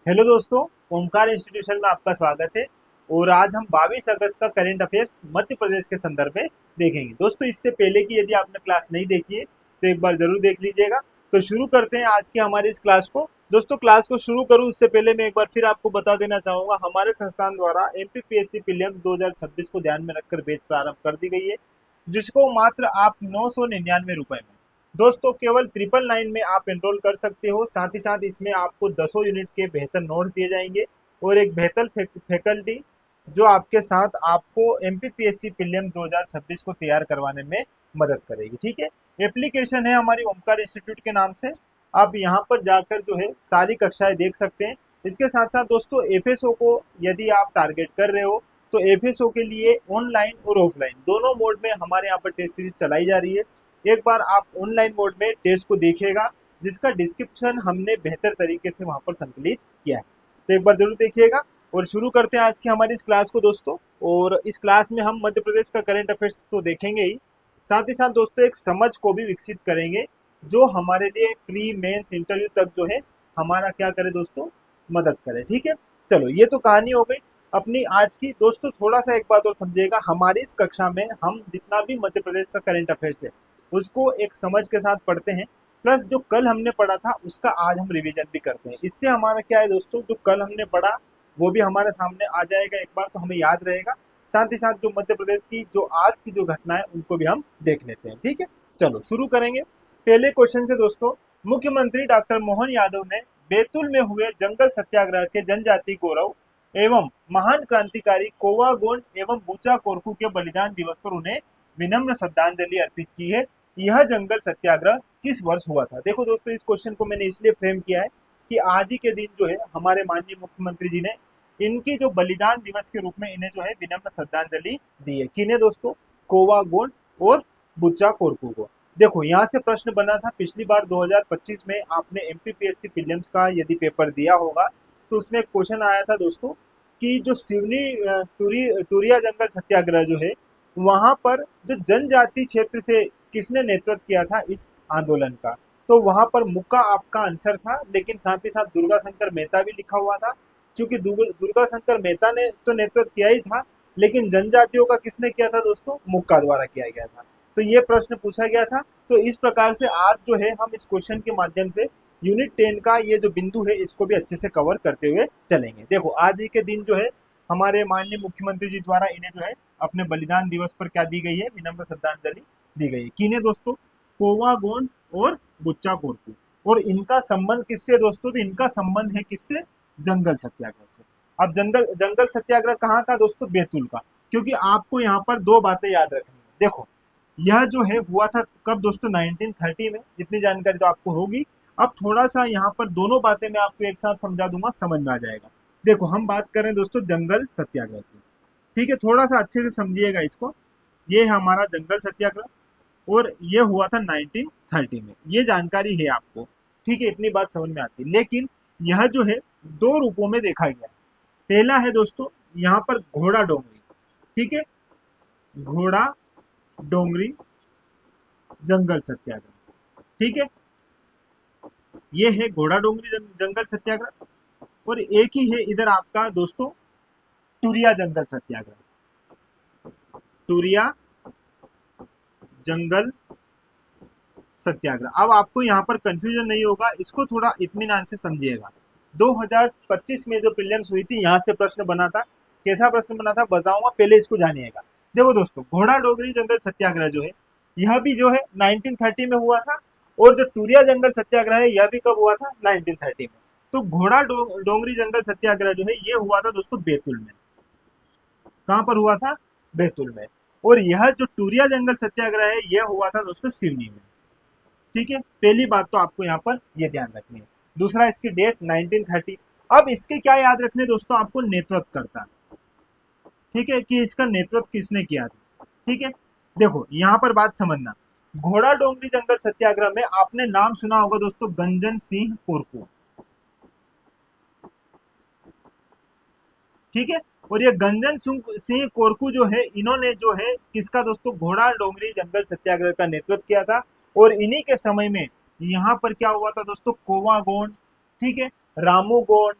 Hello दोस्तों, Omkar institution में आपका स्वागत है। और आज हम 22 अगस्त का करंट अफेयर्स मध्य प्रदेश के संदर्भ में देखेंगे। दोस्तों, इससे पहले की यदि आपने क्लास नहीं देखी है तो एक बार जरूर देख लीजिएगा। तो शुरू करते हैं आज की हमारी इस क्लास को। दोस्तों, क्लास को शुरू करूं उससे पहले मैं एक बार फिर आपको बता देना चाहूंगा, हमारे संस्थान द्वारा एमपीपीएससी प्रीलिम्स 2026 को ध्यान में रखकर बैच प्रारंभ कर दी गई है, जिसको मात्र आप 999 रुपए में दोस्तों केवल 999 में आप एनरोल कर सकते हो। साथ ही साथ इसमें आपको 10 यूनिट के बेहतर नोट्स दिए जाएंगे और एक बेहतर फैकल्टी जो आपके साथ आपको एमपीपीएससी प्रीलिम 2026 को तैयार करवाने में मदद करेगी। ठीक है, एप्लीकेशन है हमारी ओमकार इंस्टीट्यूट के नाम से। आप यहाँ पर जाकर जो है सारी कक्षाएं देख सकते हैं। इसके साथ साथ दोस्तों एफएसओ को यदि आप टारगेट कर रहे हो तो एफएसओ के लिए ऑनलाइन और ऑफलाइन दोनों मोड में हमारे यहाँ पर टेस्ट सीरीज चलाई जा रही है। एक बार आप ऑनलाइन मोड में टेस्ट को देखिएगा, जिसका डिस्क्रिप्शन हमने बेहतर तरीके से वहां पर संकलित किया है, तो एक बार जरूर देखिएगा। और शुरू करते हैं आज की हमारी इस क्लास को दोस्तों। और इस क्लास में हम मध्य प्रदेश का करंट अफेयर्स तो देखेंगे ही, साथ ही साथ दोस्तों एक समझ को भी विकसित करेंगे जो हमारे लिए प्री मेंस इंटरव्यू तक जो है हमारा क्या करे दोस्तों, मदद करे। ठीक है, चलो ये तो कहानी हो गई अपनी आज की। दोस्तों थोड़ा सा एक बात और समझिएगा, हमारी इस कक्षा में हम जितना भी मध्य प्रदेश का करंट अफेयर्स है उसको एक समझ के साथ पढ़ते हैं, प्लस जो कल हमने पढ़ा था उसका आज हम रिवीजन भी करते हैं। इससे हमारा क्या है दोस्तों, जो कल हमने पढ़ा वो भी हमारे सामने आ जाएगा एक बार, तो हमें याद रहेगा। साथ ही साथ जो मध्य प्रदेश की जो आज की जो घटना है उनको भी हम देख लेते हैं। ठीक है, चलो शुरू करेंगे पहले क्वेश्चन से दोस्तों। मुख्यमंत्री डॉक्टर मोहन यादव ने बैतूल में हुए जंगल सत्याग्रह के जनजाति गौरव एवं महान क्रांतिकारी कोवा गोंड एवं बूचा कोरकू के बलिदान दिवस पर उन्हें विनम्र श्रद्धांजलि अर्पित की है। यह जंगल सत्याग्रह किस वर्ष हुआ था? देखो दोस्तों, इस क्वेश्चन को मैंने इसलिए फ्रेम किया है कि आज ही के दिन जो है हमारे माननीय मुख्यमंत्री जी ने इनकी जो बलिदान दिवस के रूप में इन्हें जो है विनम्र श्रद्धांजलि दी है। किन्हें दोस्तों? कोवा गोंड और बुच्चा कोरकू को। देखो यहाँ से प्रश्न बना था पिछली बार 2025 में, आपने एमपीपीएससी प्रीलिम्स का यदि पेपर दिया होगा तो उसमें एक क्वेश्चन आया था दोस्तों कि जो सिवनी टूरिया जंगल सत्याग्रह जो है वहां पर जो जनजाति क्षेत्र से किसने नेतृत्व किया था इस आंदोलन का, तो वहां पर मुक्का आपका आंसर था। लेकिन साथ ही साथ दुर्गा शंकर मेहता भी लिखा हुआ था, क्योंकि दुर्गा शंकर मेहता ने तो नेतृत्व किया ही था, लेकिन जनजातियों का किसने किया था दोस्तों? मुक्का द्वारा किया गया था। तो ये प्रश्न पूछा गया था। तो इस प्रकार से आज जो है हम इस क्वेश्चन के माध्यम से यूनिट 10 का ये जो बिंदु है इसको भी अच्छे से कवर करते हुए चलेंगे। देखो आज ही के दिन जो है हमारे माननीय मुख्यमंत्री जी द्वारा इन्हें जो है अपने बलिदान दिवस पर क्या दी गई है? विनम्र श्रद्धांजलि दी गई है। किन्हें दोस्तों? कोवा गोंड और बुच्चा कोरकू। और इनका संबंध किससे दोस्तों? तो इनका संबंध है किससे? जंगल सत्याग्रह से। अब जंगल जंगल सत्याग्रह कहाँ का दोस्तों? बैतूल का। क्योंकि आपको यहाँ पर दो बातें याद रखनी है। देखो यह जो है हुआ था कब दोस्तों? 1930 में। जितनी जानकारी तो आपको होगी। अब थोड़ा सा यहाँ पर दोनों बातें मैं आपको एक साथ समझा दूंगा, समझ में आ जाएगा। देखो हम बात करें दोस्तों जंगल सत्याग्रह की, ठीक है, थोड़ा सा अच्छे से समझिएगा इसको। ये है हमारा जंगल सत्याग्रह और ये हुआ था 1930 में, ये जानकारी है आपको। ठीक है, इतनी बात समझ में आती है। लेकिन यह जो है दो रूपों में देखा गया। पहला है दोस्तों यहाँ पर घोड़ा डोंगरी। ठीक है, घोड़ा डोंगरी जंगल सत्याग्रह। ठीक है, ये है घोड़ा डोंगरी जंगल सत्याग्रह। और एक ही है इधर आपका दोस्तों टूरिया जंगल सत्याग्रह। टूरिया जंगल सत्याग्रह। अब आपको यहाँ पर कंफ्यूजन नहीं होगा, इसको थोड़ा इत्मीनान से समझिएगा। 2025 में जो प्रीलिम्स हुई थी यहाँ से प्रश्न बना था। कैसा प्रश्न बना था बताऊंगा, पहले इसको जानिएगा। देखो दोस्तों घोड़ा डोंगरी जंगल सत्याग्रह जो है यह भी जो है 1930 में हुआ था, और जो टूरिया जंगल सत्याग्रह है यह भी कब हुआ था? 1930 में। तो घोड़ा डोंगरी जंगल सत्याग्रह जो है ये हुआ था दोस्तों बैतूल में। कहाँ पर हुआ था? बैतूल में। और यह जो टूरिया जंगल सत्याग्रह है यह हुआ था दोस्तों सिवनी में। ठीक है, पहली बात तो आपको यहाँ पर ये ध्यान रखनी है। दूसरा इसकी डेट 1930। अब इसके क्या याद रखने दोस्तों? आपको नेतृत्व करता, ठीक है, कि इसका नेतृत्व किसने किया था। ठीक है, देखो यहाँ पर बात समझना। घोड़ा डोंगरी जंगल सत्याग्रह में आपने नाम सुना होगा दोस्तों गंजन सिंह कोरकू। ठीक है, और ये गंजन सिंह कोरकू जो है इन्होंने जो है किसका दोस्तों? घोड़ा डोंगरी जंगल सत्याग्रह का नेतृत्व किया था। और इन्हीं के समय में यहाँ पर क्या हुआ था दोस्तों? कोवा गोंड, ठीक है, रामू गोंड,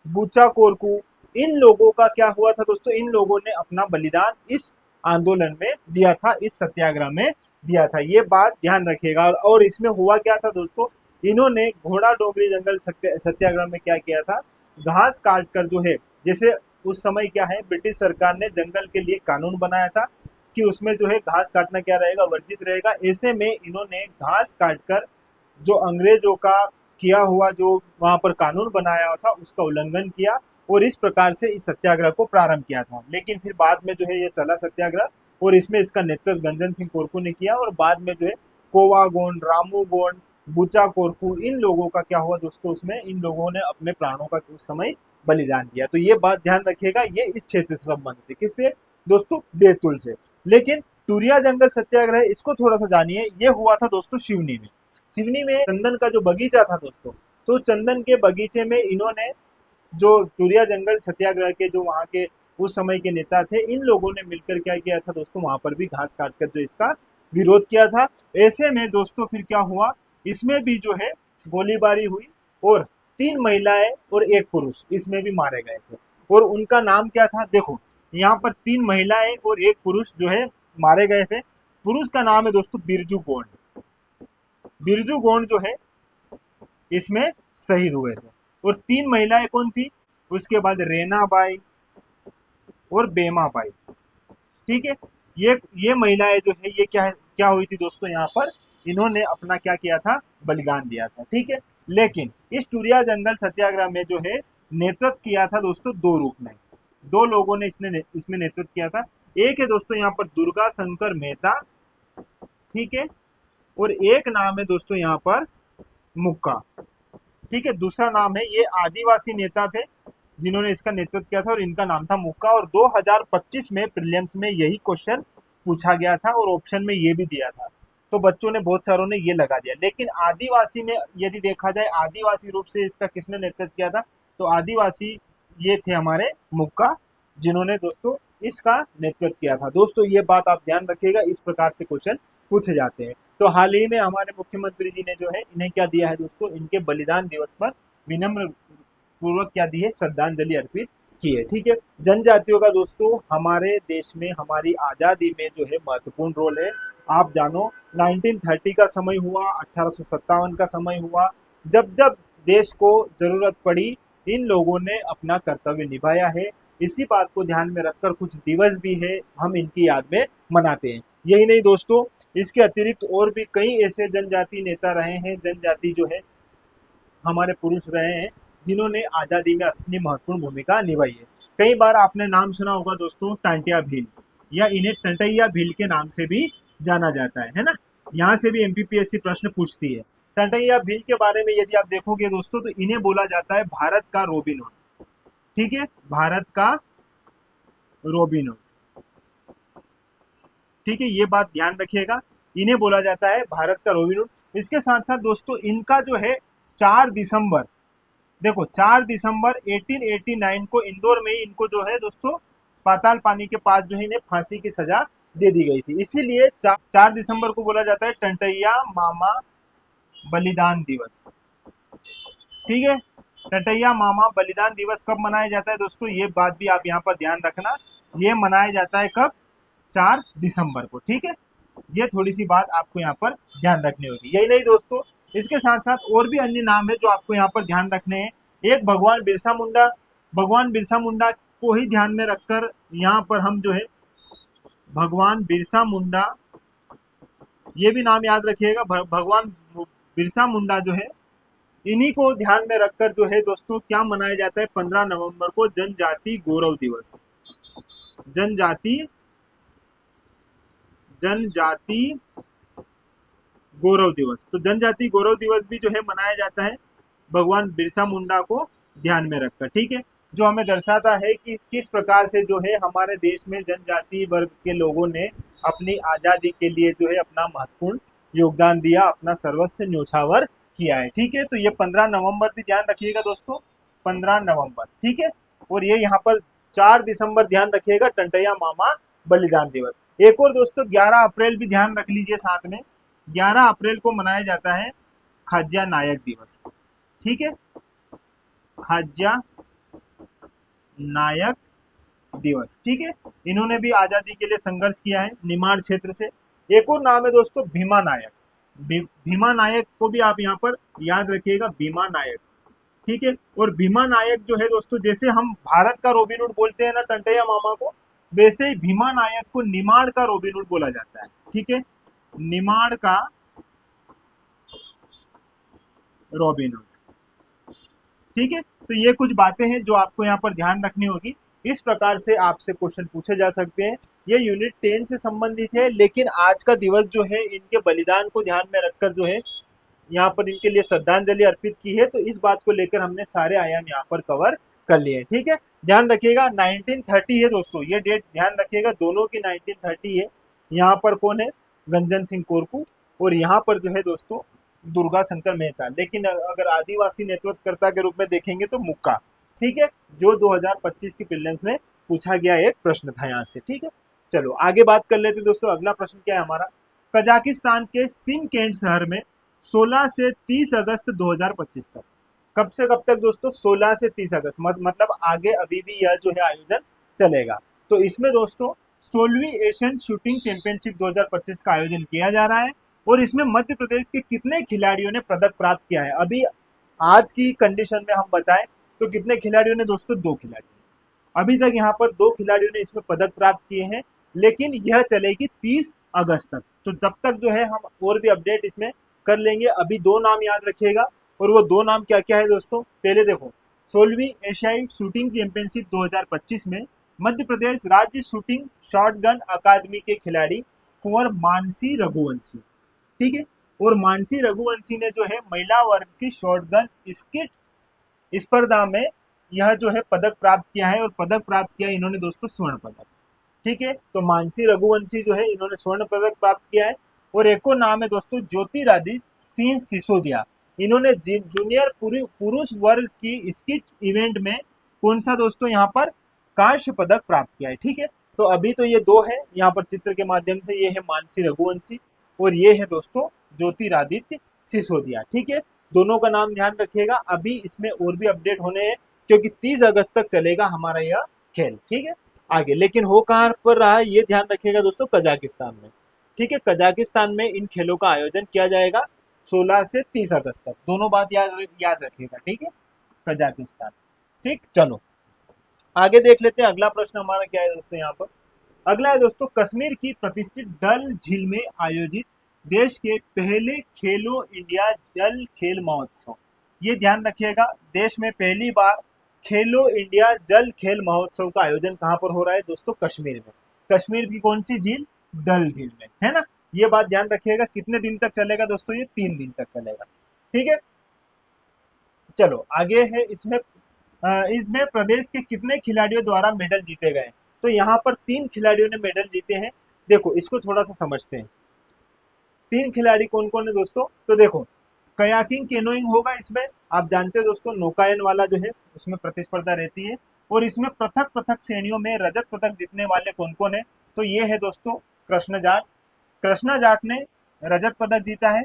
बूचा कोरकू, इन लोगों का क्या हुआ था दोस्तों, इन लोगों ने अपना बलिदान इस आंदोलन में दिया था, इस सत्याग्रह में दिया था। ये बात ध्यान रखिएगा। और इसमें हुआ क्या था दोस्तों, इन्होंने घोड़ा डोंगरी जंगल सत्याग्रह में क्या किया था, घास काट कर जो है, जैसे उस समय क्या है, ब्रिटिश सरकार ने जंगल के लिए कानून बनाया था कि उसमें जो है घास काटना क्या रहेगा, वर्जित रहेगा। ऐसे में इन्होंने घास काटकर जो अंग्रेजों का किया हुआ जो वहां पर कानून बनाया था उसका उल्लंघन किया और इस प्रकार से इस सत्याग्रह को प्रारंभ किया था। लेकिन फिर बाद में जो है ये चला सत्याग्रह और इसमें इसका नेतृत्व गंजन सिंह कोरकू ने किया और बाद में जो है कोवा गोंड, रामू गोंड, बुचा कोरकू, इन लोगों का क्या हुआ दोस्तों, उसमें इन लोगों ने अपने प्राणों का उस समय बलिदान दिया। तो ये बात ध्यान रखिएगा, ये इस क्षेत्र से संबंधित है, किससे दोस्तों, बैतूल से। लेकिन टूरिया जंगल सत्याग्रह, इसको थोड़ा सा जानिए। ये हुआ था दोस्तों सिवनी में। सिवनी में चंदन का जो बगीचा था दोस्तों, तो चंदन के बगीचे में इन्होंने जो टूरिया जंगल सत्याग्रह के जो वहाँ के उस समय के नेता थे, इन लोगों ने मिलकर क्या किया था दोस्तों, वहां पर भी घास काटकर जो इसका विरोध किया था। ऐसे में दोस्तों फिर क्या हुआ, इसमें भी जो है गोलीबारी हुई और 3 महिलाएं और 1 पुरुष इसमें भी मारे गए थे। और उनका नाम क्या था, देखो यहाँ पर 3 महिलाएं और 1 पुरुष जो है मारे गए थे। पुरुष का नाम है दोस्तों बिरजू गोंड। बिरजू गोंड जो है इसमें शहीद हुए थे। और 3 महिलाएं कौन थी, उसके बाद रेना बाई और बेमा बाई। ठीक है, ये महिलाएं जो है ये क्या हुई थी दोस्तों, यहाँ पर इन्होंने अपना क्या किया था, बलिदान दिया था। ठीक है, लेकिन इस टूरिया जंगल सत्याग्रह में जो है नेतृत्व किया था दोस्तों 2 रूप में, 2 लोगों ने इसमें नेतृत्व किया था। एक है दोस्तों यहाँ पर दुर्गा शंकर मेहता, ठीक है, और एक नाम है दोस्तों यहाँ पर मुक्का। ठीक है, दूसरा नाम है, ये आदिवासी नेता थे जिन्होंने इसका नेतृत्व किया था और इनका नाम था मुक्का। और 2025 में प्रीलिम्स में यही क्वेश्चन पूछा गया था और ऑप्शन में ये भी दिया था, तो बच्चों ने बहुत सारों ने ये लगा दिया। लेकिन आदिवासी में यदि देखा जाए, आदिवासी रूप से इसका किसने नेतृत्व किया था, तो आदिवासी ये थे हमारे मुक्का, जिन्होंने दोस्तों इसका नेतृत्व किया था। दोस्तों ये बात आप ध्यान रखिएगा, इस प्रकार से क्वेश्चन पूछे जाते हैं। तो हाल ही में हमारे मुख्यमंत्री जी ने जो है इन्हें क्या दिया है दोस्तों, इनके बलिदान दिवस पर विनम्र पूर्वक क्या दी है, श्रद्धांजलि अर्पित की है। ठीक है, जनजातियों का दोस्तों हमारे देश में, हमारी आजादी में जो है महत्वपूर्ण रोल है। आप जानो 1930 का समय हुआ, 1857 का समय हुआ, जब जब देश को जरूरत पड़ी इन लोगों ने अपना कर्तव्य निभाया है। इसी बात को ध्यान में रखकर कुछ दिवस भी है, हम इनकी याद में मनाते हैं। यही नहीं दोस्तों, इसके अतिरिक्त और भी कई ऐसे जनजाति नेता रहे हैं, जनजाति जो है हमारे पुरुष रहे हैं, जिन्होंने आज़ादी में अपनी महत्वपूर्ण भूमिका निभाई है। कई बार आपने नाम सुना होगा दोस्तों टांटिया भील, या इन्हें टंटैया भील के नाम से भी जाना जाता है ना। यहाँ से भी एमपीपीएससी प्रश्न पूछती है। टंटैया भील के बारे में यदि आप देखोगे दोस्तों, तो इन्हें बोला जाता है भारत का रॉबिन हुड। ठीक है, भारत का रॉबिन हुड। ठीक है, ये बात ध्यान रखिएगा, इन्हें बोला जाता है भारत का रॉबिन हुड। इसके साथ साथ दोस्तों इनका जो है 4 दिसंबर, देखो 4 दिसंबर 1889 को इंदौर में ही इनको जो है दोस्तों पाताल पानी के पास जो है इन्हें फांसी की सजा दे दी गई थी। इसीलिए 4 दिसंबर को बोला जाता है टंटैया मामा बलिदान दिवस। ठीक है, टंटैया मामा बलिदान दिवस कब मनाया जाता है दोस्तों, ये बात भी आप यहाँ पर ध्यान रखना, ये मनाया जाता है कब, 4 दिसंबर को। ठीक है, ये थोड़ी सी बात आपको यहाँ पर ध्यान रखनी होगी। यही नहीं दोस्तों, इसके साथ साथ और भी अन्य नाम है जो आपको यहाँ पर ध्यान रखने हैं। एक भगवान बिरसा मुंडा, भगवान बिरसा मुंडा को ही ध्यान में रखकर यहाँ पर हम जो है भगवान बिरसा मुंडा, ये भी नाम याद रखिएगा, भगवान बिरसा मुंडा जो है, इन्हीं को ध्यान में रखकर जो है दोस्तों क्या मनाया जाता है 15 नवंबर को, जनजाति गौरव दिवस। जनजाति गौरव दिवस। तो जनजाति गौरव दिवस भी जो है मनाया जाता है भगवान बिरसा मुंडा को ध्यान में रखकर। ठीक है, जो हमें दर्शाता है कि किस प्रकार से जो है हमारे देश में जनजाति वर्ग के लोगों ने अपनी आज़ादी के लिए जो है अपना महत्वपूर्ण योगदान दिया, अपना सर्वस्व न्योछावर किया है। ठीक है, तो ये 15 नवंबर भी ध्यान रखिएगा दोस्तों, 15 नवंबर। ठीक है, और ये यहाँ पर 4 दिसंबर ध्यान रखिएगा टंटैया मामा बलिदान दिवस। एक और दोस्तों 11 अप्रैल भी ध्यान रख लीजिए साथ में, 11 अप्रैल को मनाया जाता है खाज्या नायक दिवस। ठीक है, खाज्या नायक दिवस। ठीक है, इन्होंने भी आजादी के लिए संघर्ष किया है निमाड़ क्षेत्र से। एक और नाम है दोस्तों भीमा नायक। भीमा नायक को भी आप यहाँ पर याद रखिएगा, भीमा नायक। ठीक है, और भीमा नायक जो है दोस्तों, जैसे हम भारत का रॉबिन हुड बोलते हैं ना टंटैया मामा को, वैसे ही भीमा नायक को निमाड़ का रॉबिन हुड बोला जाता है। ठीक है, निमाड़ का रॉबिन हुड। ठीक है, तो ये कुछ बातें हैं जो आपको यहाँ पर ध्यान रखनी होगी। इस प्रकार से आपसे क्वेश्चन पूछे जा सकते हैं। ये यूनिट 10 से संबंधित है, लेकिन आज का दिवस जो है इनके बलिदान को ध्यान में रखकर जो है यहाँ पर इनके लिए श्रद्धांजलि अर्पित की है, तो इस बात को लेकर हमने सारे आयाम यहाँ पर कवर कर लिए। ठीक है, ध्यान रखिएगा 1930 है दोस्तों, ये डेट ध्यान रखिएगा, दोनों की 1930 है। यहाँ पर कौन है, गंजन सिंह कोरकू, और यहाँ पर जो है दोस्तों दुर्गा शंकर मेहता। लेकिन अगर आदिवासी नेतृत्वकर्ता के रूप में देखेंगे तो मुक्का। ठीक है, जो 2025 की प्रीलिम्स में पूछा गया एक प्रश्न था यहाँ से। ठीक है, चलो आगे बात कर लेते दोस्तों। अगला प्रश्न क्या है हमारा, कजाकिस्तान के सिमकेंट शहर में 16 से 30 अगस्त 2025 तक, कब से कब तक दोस्तों, 16 से 30 अगस्त, मतलब आगे अभी भी यह जो है आयोजन चलेगा। तो इसमें दोस्तों 16वीं एशियन शूटिंग चैंपियनशिप 2025 का आयोजन किया जा रहा है, और इसमें मध्य प्रदेश के कितने खिलाड़ियों ने पदक प्राप्त किया है। अभी आज की कंडीशन में हम बताएं तो कितने खिलाड़ियों ने दोस्तों, 2 खिलाड़ी। अभी तक यहाँ पर 2 खिलाड़ियों ने इसमें पदक प्राप्त किए हैं, लेकिन यह चलेगी 30 अगस्त तक। तो तब तक जो है हम और भी अपडेट इसमें कर लेंगे। अभी 2 नाम याद रखिएगा, और वो 2 नाम क्या क्या है दोस्तों, पहले देखो 16वीं एशियाई शूटिंग चैंपियनशिप 2025 में मध्य प्रदेश राज्य शूटिंग शॉटगन अकादमी के खिलाड़ी कुंवर मानसी रघुवंशी। ठीक है, और मानसी रघुवंशी ने जो है महिला वर्ग की शॉटगन स्किट स्पर्धा में यह जो है पदक प्राप्त किया है, और पदक प्राप्त किया इन्होंने दोस्तों स्वर्ण पदक। ठीक है, तो मानसी रघुवंशी जो है इन्होंने स्वर्ण पदक प्राप्त किया है। और एक और नाम है दोस्तों ज्योतिरादित्य सिंह सिसोदिया, इन्होंने जूनियर पुरुष वर्ग की स्किट इवेंट में कौन सा दोस्तों यहाँ पर कांस्य पदक प्राप्त किया है। ठीक है, तो अभी तो ये 2 है यहाँ पर चित्र के माध्यम से, ये है मानसी रघुवंशी और ये है दोस्तों ज्योतिरादित्य सिसोदिया। ठीक है, दोनों का नाम ध्यान रखिएगा। अभी इसमें और भी अपडेट होने हैं, क्योंकि 30 अगस्त तक चलेगा हमारा यह खेल। ठीक है, आगे लेकिन हो कहाँ पर रहा है ये ध्यान रखिएगा दोस्तों, कजाकिस्तान में। ठीक है, कजाकिस्तान में इन खेलों का आयोजन किया जाएगा 16 से 30 अगस्त तक, दोनों बात याद रखिएगा। ठीक है, कजाकिस्तान। ठीक, चलो आगे देख लेते हैं। अगला प्रश्न हमारा क्या है दोस्तों, यहाँ पर अगला है दोस्तों, कश्मीर की प्रतिष्ठित डल झील में आयोजित देश के पहले खेलो इंडिया जल खेल महोत्सव। ये ध्यान रखिएगा, देश में पहली बार खेलो इंडिया जल खेल महोत्सव का आयोजन कहाँ पर हो रहा है दोस्तों, कश्मीर में। कश्मीर की कौन सी झील, डल झील में, है ना। ये बात ध्यान रखिएगा। कितने दिन तक चलेगा दोस्तों, ये 3 दिन तक चलेगा। ठीक है, चलो आगे है। इसमें प्रदेश के कितने खिलाड़ियों द्वारा मेडल जीते गए, तो यहाँ पर 3 खिलाड़ियों ने मेडल जीते हैं। देखो इसको थोड़ा सा समझते हैं। 3 खिलाड़ी कौन कौन है दोस्तों, तो देखो कयाकिंग केनोइंग होगा इसमें, आप जानते हैं दोस्तों नौकायन वाला जो है उसमें प्रतिस्पर्धा रहती है। और इसमें पृथक पृथक श्रेणियों में रजत पदक जीतने वाले कौन कौन है, तो ये है दोस्तों कृष्ण जाट। कृष्णा जाट ने रजत पदक जीता है।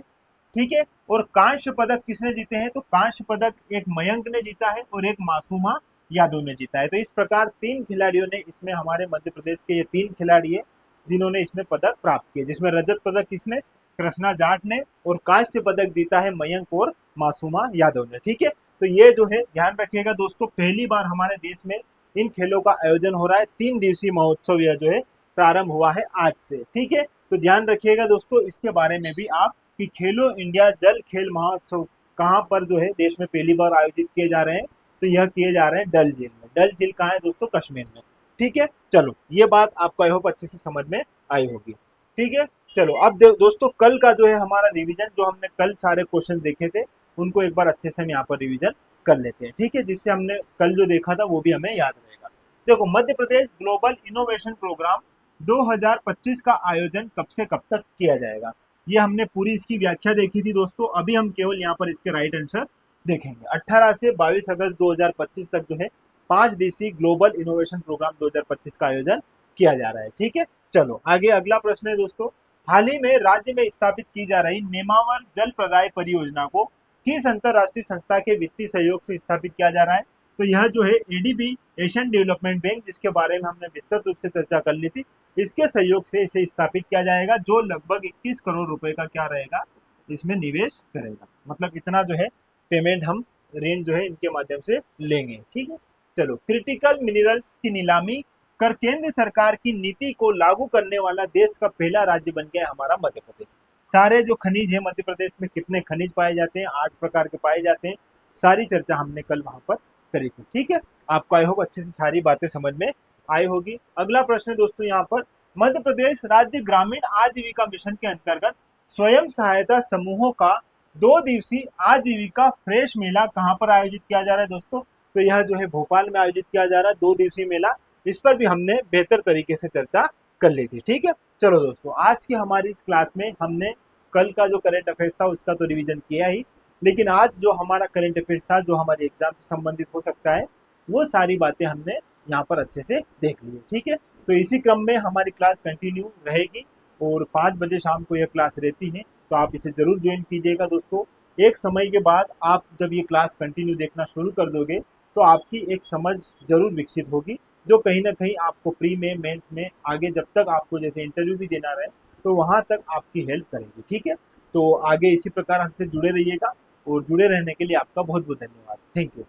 ठीक है, और कांस्य पदक किसने जीते हैं, तो कांस्य पदक एक मयंक ने जीता है और एक मासूमा यादव ने जीता है। तो इस प्रकार 3 खिलाड़ियों ने इसमें, हमारे मध्य प्रदेश के ये 3 खिलाड़ी है जिन्होंने इसमें पदक प्राप्त किए, जिसमें रजत पदक किसने, कृष्णा जाट ने, और कांस्य पदक जीता है मयंक और मासूमा यादव ने। ठीक है, तो ये जो है ध्यान रखिएगा दोस्तों, पहली बार हमारे देश में इन खेलों का आयोजन हो रहा है। 3 दिवसीय महोत्सव यह जो है प्रारंभ हुआ है आज से। ठीक है, तो ध्यान रखिएगा दोस्तों इसके बारे में भी आप, कि खेलो इंडिया जल खेल महोत्सव कहाँ पर जो है देश में पहली बार आयोजित किए जा रहे हैं, तो यह किए जा रहे हैं डल झील में। डल झील कहाँ है दोस्तों, कश्मीर में। ठीक है, चलो ये बात आपको आई होप अच्छे से समझ में आई होगी। ठीक है, चलो अब दोस्तों कल का जो है हमारा रिवीजन, जो हमने कल सारे क्वेश्चन देखे थे उनको एक बार अच्छे से हम यहाँ पर रिवीजन कर लेते हैं। ठीक है, जिससे हमने कल जो देखा था वो भी हमें याद रहेगा। देखो Madhya Pradesh global innovation programme 2025 का आयोजन कब से कब तक किया जाएगा, ये हमने पूरी इसकी व्याख्या देखी थी दोस्तों। अभी हम केवल यहाँ पर इसके राइट आंसर देखेंगे। 18 से 22 अगस्त 2025 तक जो है 5 दिवसीय ग्लोबल इनोवेशन प्रोग्राम 2025 का आयोजन किया जा रहा है। ठीक है, चलो आगे अगला प्रश्न है दोस्तों, हाल ही में राज्य में स्थापित की जा रही नेमावर जल प्रदाय परियोजना को किस अंतरराष्ट्रीय संस्था के वित्तीय सहयोग से स्थापित किया जा रहा है, तो यह जो है एडीबी, एशियन डेवलपमेंट बैंक, जिसके बारे में हमने विस्तृत रूप से चर्चा कर ली थी, इसके सहयोग से इसे स्थापित किया जाएगा, जो लगभग 21 करोड़ रुपए का क्या रहेगा, इसमें निवेश करेगा। मतलब इतना जो है पेमेंट हम ऋण जो है इनके माध्यम से लेंगे। ठीक है, चलो, क्रिटिकल मिनरल्स की नीलामी कर केंद्र सरकार की नीति को लागू करने वाला देश का पहला राज्य बन गया हमारा मध्य प्रदेश। सारे जो खनिज है मध्य प्रदेश में, कितने खनिज पाए जाते हैं, 8 प्रकार के पाए जाते हैं, सारी चर्चा हमने कल वहां पर करी थी। ठीक है, आपको आई होप अच्छे से सारी बातें समझ में आई होगी। अगला प्रश्न दोस्तों यहाँ पर, मध्य प्रदेश राज्य ग्रामीण आजीविका मिशन के अंतर्गत स्वयं सहायता समूहों का 2 दिवसीय आजीविका फ्रेश मेला कहाँ पर आयोजित किया जा रहा है दोस्तों? तो यह जो है भोपाल में आयोजित किया जा रहा है 2 दिवसीय मेला। इस पर भी हमने बेहतर तरीके से चर्चा कर ली थी। ठीक है, चलो दोस्तों, आज की हमारी इस क्लास में हमने कल का जो करंट अफेयर्स था उसका तो रिवीजन किया ही, लेकिन आज जो हमारा करंट अफेयर्स था, जो हमारे एग्जाम से संबंधित हो सकता है, वो सारी बातें हमने यहाँ पर अच्छे से देख ली है। ठीक है, तो इसी क्रम में हमारी क्लास कंटिन्यू रहेगी और 5 बजे शाम को यह क्लास रहती है, तो आप इसे जरूर ज्वाइन कीजिएगा दोस्तों। एक समय के बाद आप जब ये क्लास कंटिन्यू देखना शुरू कर दोगे तो आपकी एक समझ जरूर विकसित होगी, जो कहीं ना कहीं आपको प्री में, मेंस में, आगे जब तक आपको जैसे इंटरव्यू भी देना रहे तो वहां तक आपकी हेल्प करेगी। ठीक है, तो आगे इसी प्रकार हमसे जुड़े रहिएगा और जुड़े रहने के लिए आपका बहुत बहुत धन्यवाद। Thank you.